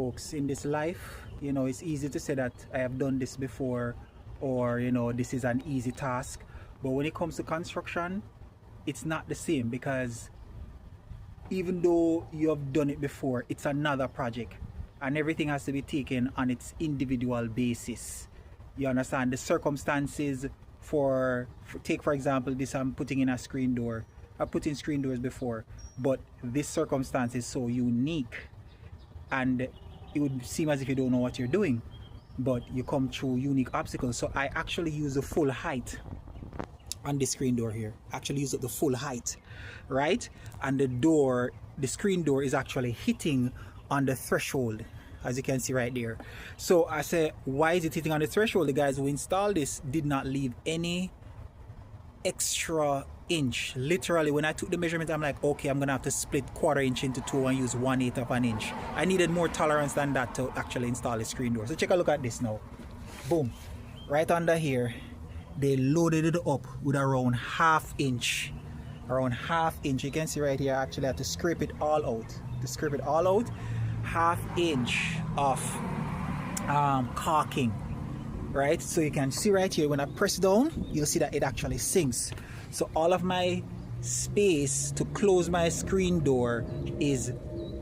folks, in this life, you know, it's easy to say that I have done this before, or you know, this is an easy task. But when it comes to construction, it's not the same, because even though you have done it before, it's another project, and everything has to be taken on its individual basis. You understand? The circumstances for take for example this, I'm putting in a screen door. I've put in screen doors before, but this circumstance is so unique, and it would seem as if you don't know what you're doing, but you come through unique obstacles. So I actually use the full height on the screen door here. Actually use the full height, right? And the screen door is actually hitting on the threshold, as you can see right there. So I say, why is it hitting on the threshold? The guys who installed this did not leave any extra inch. Literally, when I took the measurement, I'm like, okay, I'm gonna have to split 1/4 inch into two and use 1/8 of an inch. I needed more tolerance than that to actually install the screen door. So check a look at this now. Boom, right under here, they loaded it up with around 1/2 inch. Around 1/2 inch. You can see right here, I actually had to scrape it all out. 1/2 inch of caulking, right? So you can see right here, when I press down, you'll see that it actually sinks. So all of my space to close my screen door is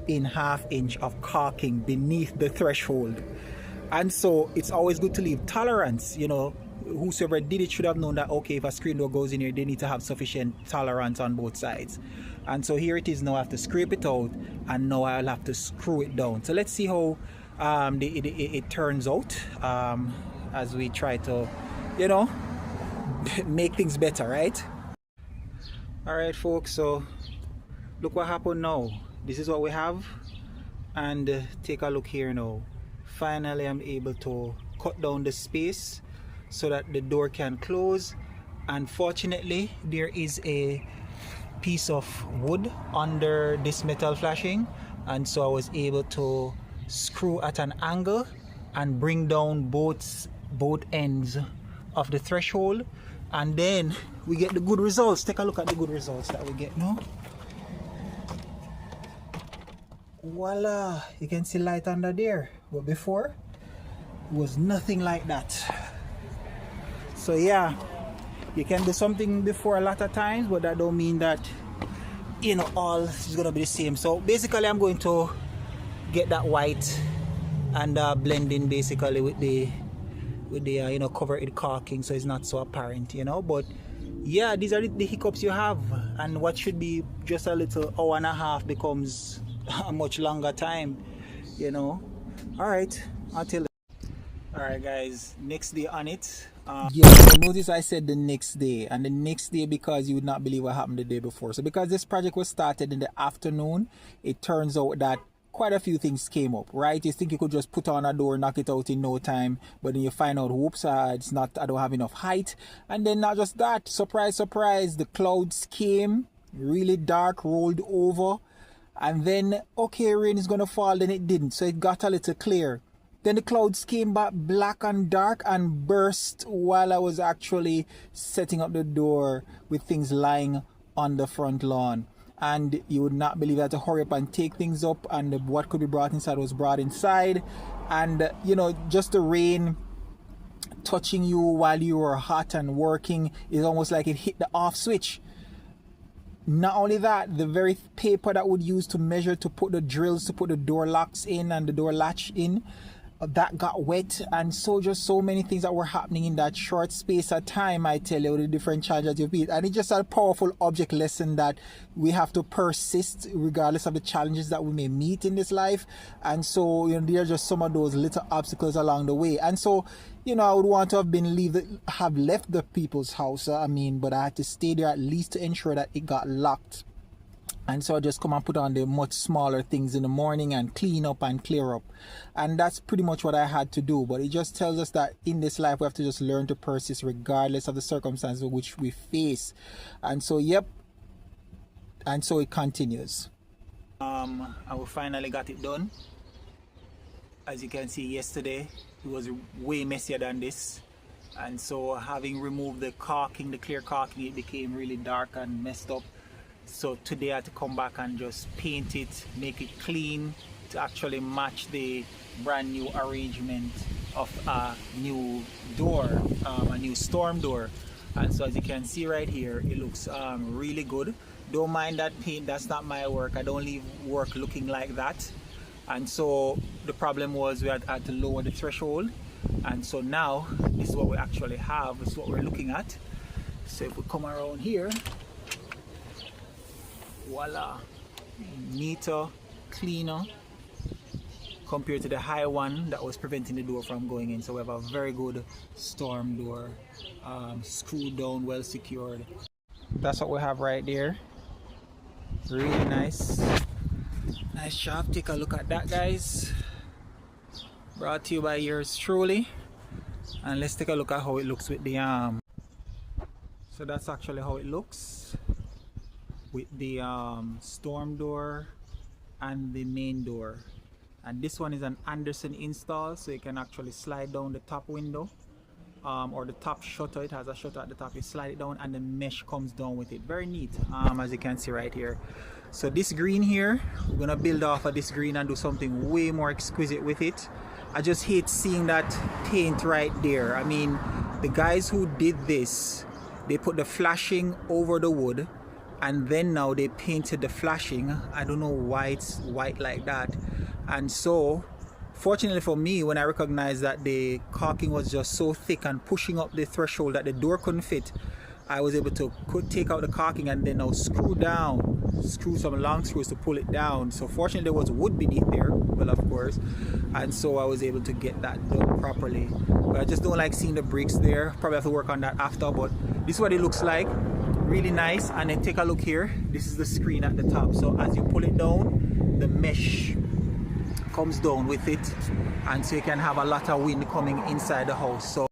in 1/2 inch of caulking beneath the threshold. And so it's always good to leave tolerance. You know, whosoever did it should have known that, okay, if a screen door goes in here, they need to have sufficient tolerance on both sides. And so here it is now. I have to scrape it out, and now I'll have to screw it down. So let's see how it turns out as we try to, you know, make things better, right? All right, folks, so look what happened now. This is what we have, and take a look here now. Finally, I'm able to cut down the space so that the door can close. Unfortunately, there is a piece of wood under this metal flashing, and so I was able to screw at an angle and bring down both ends of the threshold, and then we get the good results. Take a look at the good results that we get now. Voila, you can see light under there, but before it was nothing like that. So yeah, you can do something before a lot of times, but that don't mean that, you know, all is gonna be the same. So basically, I'm going to get that white and blend in basically with the you know, cover it caulking, so it's not so apparent, you know. But yeah, these are the hiccups you have, and what should be just a little hour and a half becomes a much longer time, you know. All right, until. All right, guys, next day on it. Yeah, so notice I said the next day, and the next day because you would not believe what happened the day before. So because this project was started in the afternoon, it turns out that quite a few things came up, right? You think you could just put on a door, knock it out in no time, but then you find out, whoops, it's not, I don't have enough height. And then not just that, surprise, surprise, the clouds came, really dark, rolled over, and then, okay, rain is gonna fall, then it didn't, so it got a little clear. Then the clouds came back black and dark and burst while I was actually setting up the door with things lying on the front lawn. And you would not believe I had to hurry up and take things up, and what could be brought inside was brought inside. And you know, just the rain touching you while you were hot and working is almost like it hit the off switch. Not only that, the very paper that would use to measure to put the drills to put the door locks in and the door latch in, that got wet. And so just so many things that were happening in that short space of time, I tell you, the different challenges you beat. And it's just a powerful object lesson that we have to persist regardless of the challenges that we may meet in this life. And so, you know, there are just some of those little obstacles along the way. And so, you know, I would want to have left the people's house, but I had to stay there at least to ensure that it got locked. And so I just come and put on the much smaller things in the morning and clean up and clear up. And that's pretty much what I had to do. But it just tells us that in this life, we have to just learn to persist regardless of the circumstances which we face. And so, yep. And so it continues. I finally got it done. As you can see, yesterday, it was way messier than this. And so having removed the caulking, the clear caulking, it became really dark and messed up. So today I had to come back and just paint it, make it clean, to actually match the brand new arrangement of a new door, a new storm door. And so as you can see right here, it looks really good. Don't mind that paint, that's not my work. I don't leave work looking like that. And so the problem was we had to lower the threshold, and so now this is what we actually have. This is what we're looking at. So if we come around here, voila, neater, cleaner compared to the high one that was preventing the door from going in. So we have a very good storm door, screwed down, well secured. That's what we have right there. Really nice. Nice job. Take a look at that, guys. Brought to you by yours truly. And let's take a look at how it looks with the so that's actually how it looks with the storm door and the main door. And this one is an Andersen install, so you can actually slide down the top window or the top shutter. It has a shutter at the top. You slide it down and the mesh comes down with it. Very neat, as you can see right here. So this green here, we're gonna build off of this green and do something way more exquisite with it. I just hate seeing that paint right there. I mean, the guys who did this, they put the flashing over the wood, and then now they painted the flashing. I don't know why it's white like that. And so fortunately for me, when I recognized that the caulking was just so thick and pushing up the threshold that the door couldn't fit, I was able to take out the caulking and then now screw some long screws to pull it down. So fortunately there was wood beneath there, well, of course, and so I was able to get that done properly. But I just don't like seeing the bricks there. Probably have to work on that after, but this is what it looks like. Really nice. And then take a look here. This is the screen at the top. So as you pull it down, the mesh comes down with it, and so you can have a lot of wind coming inside the house. So